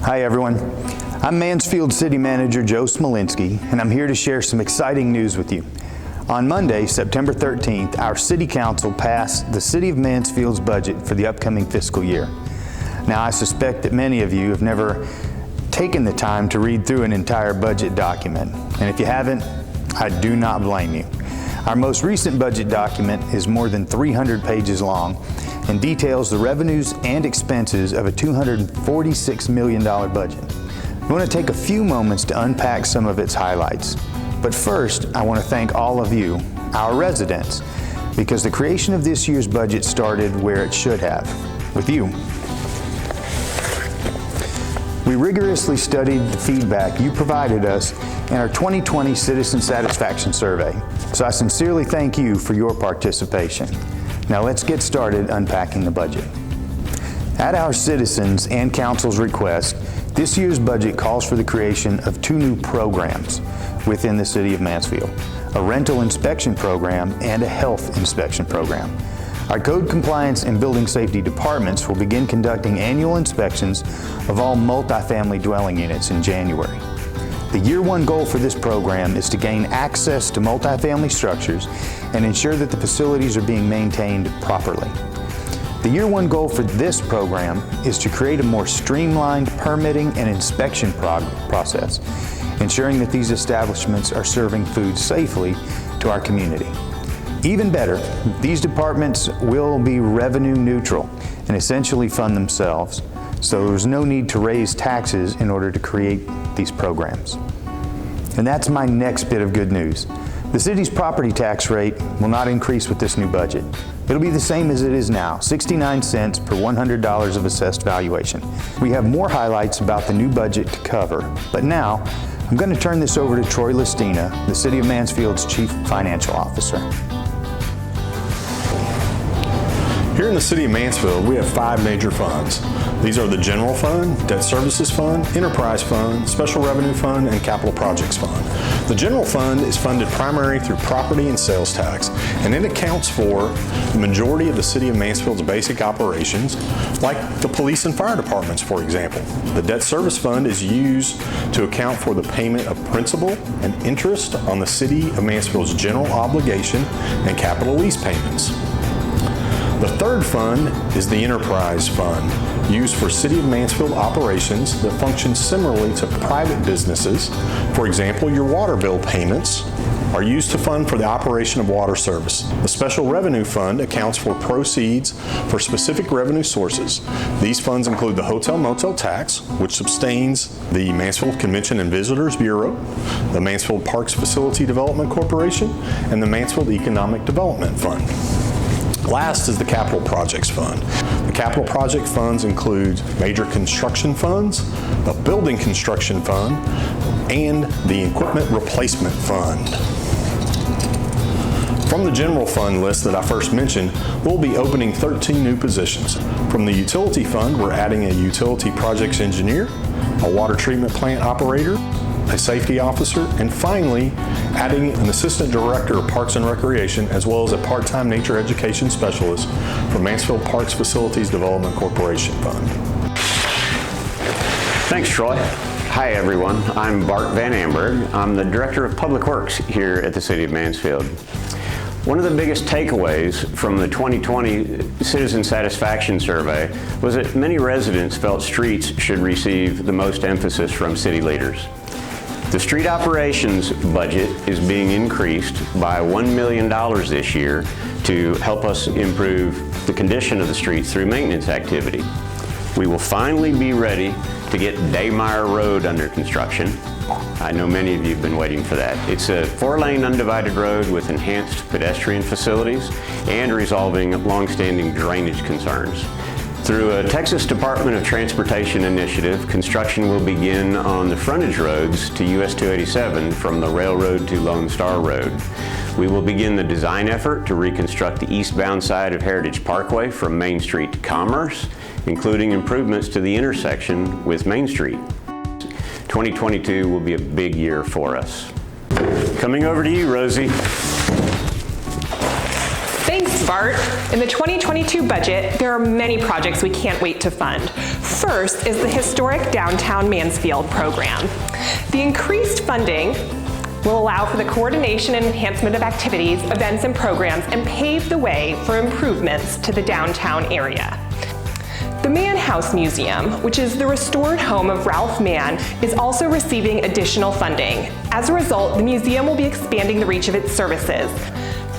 Hi everyone, I'm Mansfield City Manager Joe Smolinski, and I'm here to share some exciting news with you. On Monday, September 13th, our City Council passed the City of Mansfield's budget for the upcoming fiscal year. Now, I suspect that many of you have never taken the time to read through an entire budget document, and if you haven't, I do not blame you. Our most recent budget document is more than 300 pages long and details the revenues and expenses of a $246 million budget. We want to take a few moments to unpack some of its highlights. But first, I want to thank all of you, our residents, because the creation of this year's budget started where it should have, with you. We rigorously studied the feedback you provided us in our 2020 Citizen Satisfaction Survey, so I sincerely thank you for your participation. Now let's get started unpacking the budget. At our citizens and council's request, this year's budget calls for the creation of 2 new programs within the City of Mansfield, a rental inspection program and a health inspection program. Our code compliance and building safety departments will begin conducting annual inspections of all multifamily dwelling units in January. The year 1 goal for this program is to gain access to multifamily structures and ensure that the facilities are being maintained properly. The year 1 goal for this program is to create a more streamlined permitting and inspection process, ensuring that these establishments are serving food safely to our community. Even better, these departments will be revenue neutral and essentially fund themselves, so there's no need to raise taxes in order to create these programs. And that's my next bit of good news. The city's property tax rate will not increase with this new budget. It'll be the same as it is now, 69 cents per $100 of assessed valuation. We have more highlights about the new budget to cover, but now I'm going to turn this over to Troy Listina, the City of Mansfield's Chief Financial Officer. Here in the City of Mansfield, we have 5 major funds. These are the General Fund, Debt Services Fund, Enterprise Fund, Special Revenue Fund, and Capital Projects Fund. The General Fund is funded primarily through property and sales tax, and it accounts for the majority of the City of Mansfield's basic operations, like the police and fire departments, for example. The Debt Service Fund is used to account for the payment of principal and interest on the City of Mansfield's general obligation and capital lease payments. The third fund is the Enterprise Fund, used for City of Mansfield operations that function similarly to private businesses. For example, your water bill payments are used to fund for the operation of water service. The Special Revenue Fund accounts for proceeds for specific revenue sources. These funds include the Hotel Motel Tax, which sustains the Mansfield Convention and Visitors Bureau, the Mansfield Parks Facility Development Corporation, and the Mansfield Economic Development Fund. Last is the Capital Projects Fund. The capital project funds include major construction funds, the building construction fund, and the equipment replacement fund. From the general fund list that I first mentioned, we'll be opening 13 new positions. From the utility fund, we're adding a utility projects engineer, a water treatment plant operator, a safety officer, and finally, adding an assistant director of Parks and Recreation, as well as a part-time nature education specialist from Mansfield Parks Facilities Development Corporation Fund. Thanks, Troy. Hi, everyone. I'm Bart Van Amberg. I'm the Director of Public Works here at the City of Mansfield. One of the biggest takeaways from the 2020 Citizen Satisfaction Survey was that many residents felt streets should receive the most emphasis from city leaders. The street operations budget is being increased by $1 million this year to help us improve the condition of the streets through maintenance activity. We will finally be ready to get Daymeyer Road under construction. I know many of you have been waiting for that. It's a 4-lane undivided road with enhanced pedestrian facilities and resolving long-standing drainage concerns. Through a Texas Department of Transportation initiative, construction will begin on the frontage roads to US 287 from the railroad to Lone Star Road. We will begin the design effort to reconstruct the eastbound side of Heritage Parkway from Main Street to Commerce, including improvements to the intersection with Main Street. 2022 will be a big year for us. Coming over to you, Rosie. Thanks, Bart. In the 2022 budget, there are many projects we can't wait to fund. First is the historic Downtown Mansfield program. The increased funding will allow for the coordination and enhancement of activities, events, and programs, and pave the way for improvements to the downtown area. The Mann House Museum, which is the restored home of Ralph Mann, is also receiving additional funding. As a result, the museum will be expanding the reach of its services.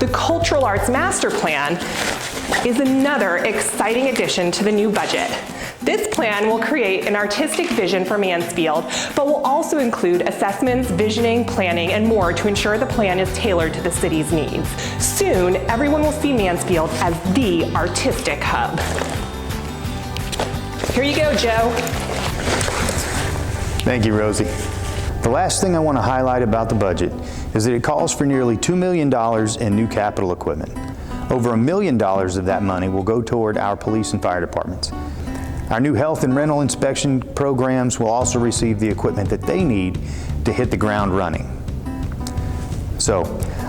The Cultural Arts Master Plan is another exciting addition to the new budget. This plan will create an artistic vision for Mansfield, but will also include assessments, visioning, planning, and more to ensure the plan is tailored to the city's needs. Soon, everyone will see Mansfield as the artistic hub. Here you go, Joe. Thank you, Rosie. The last thing I want to highlight about the budget is that it calls for nearly $2 million in new capital equipment. Over $1 million of that money will go toward our police and fire departments. Our new health and rental inspection programs will also receive the equipment that they need to hit the ground running. So,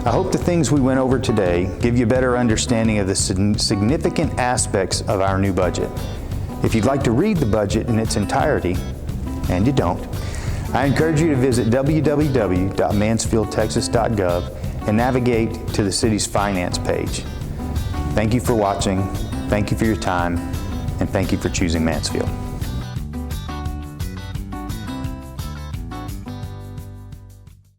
I hope the things we went over today give you a better understanding of the significant aspects of our new budget. If you'd like to read the budget in its entirety, and you don't, I encourage you to visit www.mansfieldtexas.gov and navigate to the city's finance page. Thank you for watching, thank you for your time, and thank you for choosing Mansfield.